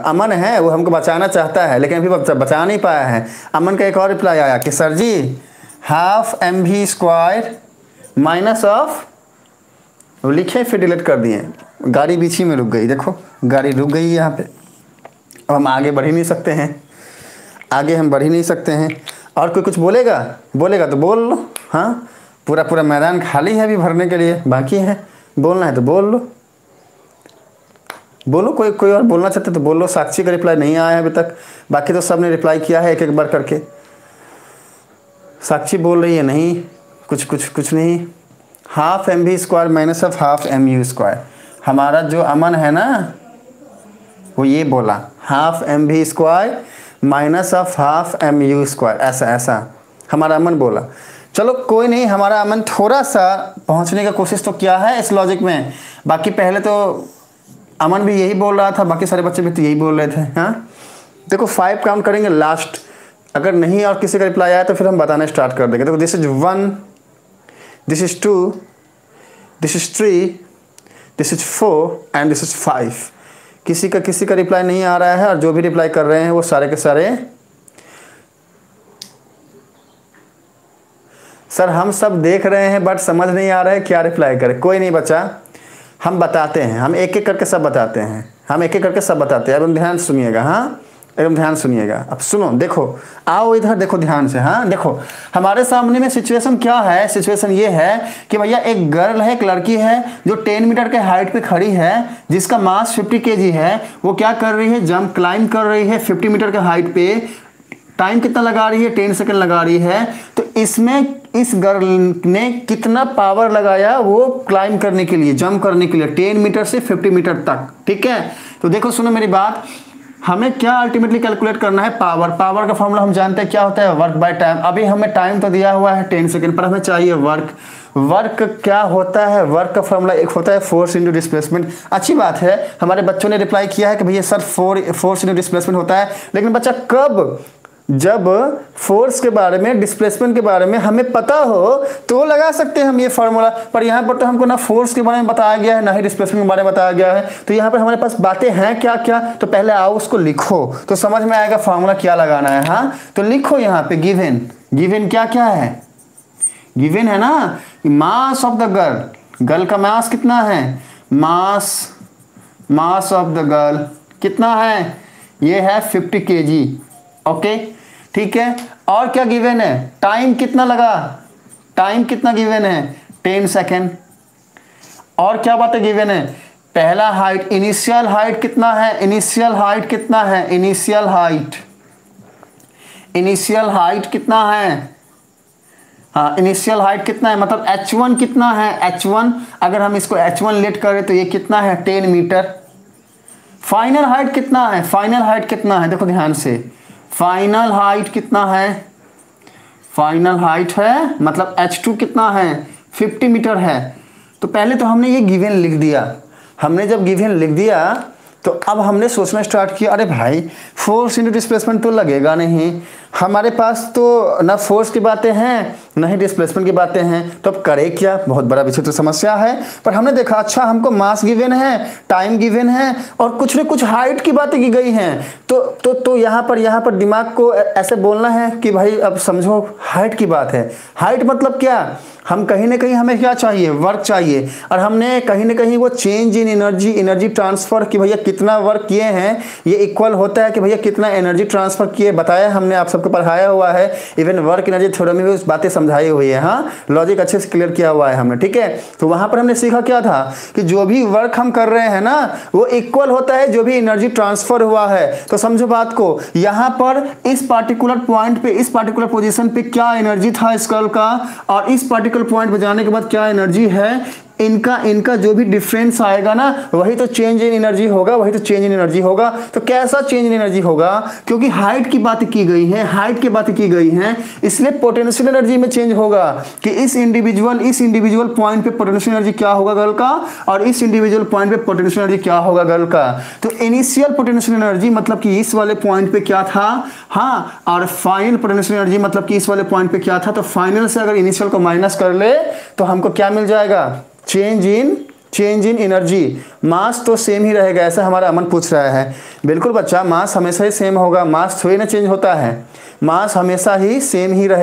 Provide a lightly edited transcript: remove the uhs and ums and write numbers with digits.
अमन है वो हमको बचाना चाहता है लेकिन अभी बचा नहीं पाया है। अमन का एक और रिप्लाई आया कि sir ji half m v square minus of, वो लिखे फिर डिलीट कर दिए। गाड़ी बीच ही में रुक गई, देखो गाड़ी रुक गई यहाँ पे। अब हम आगे बढ़ ही नहीं सकते हैं, आगे हम बढ़ ही नहीं सकते हैं। और कोई कुछ बोलेगा तो बोल लो। हाँ, पूरा मैदान खाली है अभी भरने के लिए, बाकी है। बोलना है तो बोल लो, बोलो। कोई और बोलना चाहते तो बोल लो। साक्षी का रिप्लाई नहीं आया है अभी तक, बाकी तो सब ने रिप्लाई किया है एक एक बार करके। साक्षी बोल रही है नहीं, कुछ नहीं। Half m v square minus of half m u square. हमारा जो अमन है ना वो ये बोला half m v square minus of half m u square, ऐसा हमारा अमन बोला। चलो कोई नहीं, हमारा अमन थोड़ा सा पहुंचने का कोशिश तो किया है इस लॉजिक में। बाकी पहले तो अमन भी यही बोल रहा था, बाकी सारे बच्चे भी तो यही बोल रहे थे। हाँ देखो 5 काउंट करेंगे लास्ट, अगर नहीं और किसी का रिप्लाई आया तो फिर हम बताना स्टार्ट कर देंगे। देखो this is 1, this is 2, this is 3, this is 4 and this is 5। किसी का रिप्लाई नहीं आ रहा है, और जो भी रिप्लाई कर रहे हैं वो सारे के सारे सर हम सब देख रहे हैं बट समझ नहीं आ रहा है क्या रिप्लाई करें। कोई नहीं बच्चा, हम बताते हैं, हम एक एक करके सब बताते हैं, अब ध्यान सुनिएगा। हाँ एकदम ध्यान सुनिएगा। अब सुनो, देखो आओ इधर, देखो ध्यान से। हाँ देखो हमारे सामने में सिचुएशन क्या है। सिचुएशन ये है कि भैया एक गर्ल है, एक लड़की है जो 10 मीटर के हाइट पे खड़ी है, जिसका मास 50 kg है। वो क्या कर रही है, जंप क्लाइंब कर रही है 50 मीटर के हाइट पे। टाइम कितना लगा रही है, 10 सेकंड लगा रही है। तो इसमें इस गर्ल ने कितना पावर लगाया वो क्लाइंब करने के लिए, जंप करने के लिए 10 मीटर से 50 मीटर तक। ठीक है, तो देखो सुनो मेरी बात, हमें क्या अल्टीमेटली कैलकुलेट करना है, पावर का फॉर्मूला हम जानते हैं क्या होता है, वर्क बाय टाइम। अभी हमें टाइम तो दिया हुआ है 10 सेकंड, पर हमें चाहिए वर्क क्या होता है। वर्क का फॉर्मूला एक होता है फोर्स इंटू डिस्प्लेसमेंट। अच्छी बात है हमारे बच्चों ने रिप्लाई किया है कि भैया सर फोर्स इंटू डिस्प्लेसमेंट होता है, लेकिन बच्चा कब, जब फोर्स के बारे में, डिस्प्लेसमेंट के बारे में हमें पता हो तो लगा सकते हैं हम ये फार्मूला। पर यहाँ पर तो हमको ना फोर्स के बारे में बताया गया है ना ही डिस्प्लेसमेंट के बारे में बताया गया है। तो यहाँ पर हमारे पास बातें हैं क्या क्या, तो पहले आओ उसको लिखो तो समझ में आएगा फार्मूला क्या लगाना है। हाँ तो लिखो यहाँ पे गिवन क्या क्या है। गिवन है ना मास ऑफ द गर्ल का मास कितना है, मास ऑफ द गर्ल कितना है, ये है 50 kg। ओके ठीक है, और क्या गिवन है, टाइम कितना लगा, टाइम कितना गिवन है 10 सेकेंड। और क्या बातें गिवन है, पहला हाइट, इनिशियल हाइट कितना है, इनिशियल हाइट कितना है, इनिशियल हाइट कितना है, हाँ इनिशियल हाइट कितना है, मतलब h1 कितना है, h1 अगर हम इसको h1 लेट करें तो ये कितना है 10 मीटर। फाइनल हाइट कितना है, फाइनल हाइट कितना है, देखो ध्यान से, फाइनल हाइट कितना है, फाइनल हाइट है मतलब h2 कितना है 50 मीटर है। तो पहले तो हमने ये गिवन लिख दिया। हमने जब गिवन लिख दिया तो अब हमने सोचना स्टार्ट किया, अरे भाई फोर्स इंटू डिस्प्लेसमेंट तो लगेगा नहीं, हमारे पास तो ना फोर्स की बातें हैं ना ही डिस्प्लेसमेंट की बातें हैं, तो अब करे क्या, बहुत बड़ा विषय तो समस्या है। पर हमने देखा अच्छा हमको मास गिवन है, टाइम गिवन है और कुछ न कुछ हाइट की बातें की गई हैं। तो यहाँ पर दिमाग को ऐसे बोलना है कि भाई अब समझो हाइट की बात है। हाइट मतलब क्या, हम कहीं ना कहीं हमें क्या चाहिए, वर्क चाहिए, और हमने कहीं ना कहीं वो चेंज इन एनर्जी ट्रांसफर कि भैया कितना वर्क किए हैं ये इक्वल होता है कि भैया कितना एनर्जी ट्रांसफर किए, बताया हमने, आप सबको पढ़ाया हुआ है। इवन वर्क एनर्जी थ्योरम में भी उस बातें समझाई हुई है। हाँ लॉजिक अच्छे से क्लियर किया हुआ है हमने। ठीक है, तो वहां पर हमने सीखा क्या था कि जो भी वर्क हम कर रहे हैं ना वो इक्वल होता है जो भी एनर्जी ट्रांसफर हुआ है। तो समझो बात को, यहाँ पर इस पार्टिकुलर पॉइंट पे, इस पार्टिकुलर पोजीशन पे क्या एनर्जी था इस कर्ल का, और इस पार्टिकुलर पॉइंट पे जाने के बाद क्या एनर्जी है, इनका जो भी डिफरेंस आएगा ना वही तो चेंज इन एनर्जी होगा, वही तो चेंज इन एनर्जी होगा। तो कैसा चेंज इन एनर्जी होगा, क्योंकि हाइट की बात की गई है, हाइट की बात की गई है, इसलिए पोटेंशियल एनर्जी में चेंज होगा कि इस इंडिविजुअल पॉइंट पे पोटेंशियल एनर्जी क्या होगा गर्ल का, और इस इंडिविजुअल पॉइंट पे पोटेंशियल एनर्जी क्या होगा गर्ल का। तो इनिशियल पोटेंशियल एनर्जी मतलब कि इस वाले पॉइंट पे क्या था, हाँ, और फाइनल पोटेंशियल एनर्जी मतलब कि इस वाले पॉइंट पे क्या था। तो फाइनल से अगर इनिशियल को माइनस कर ले तो हमको क्या मिल जाएगा, change in change in energy, mass तो सेम ही रहेगा, ऐसा हमारा अमन पूछ रहा है। बिल्कुल बच्चा, मास हमेशा ही सेम होगा, मास थोड़ी ना चेंज होता है, मास हमेशा ही सेम ही रहेगा।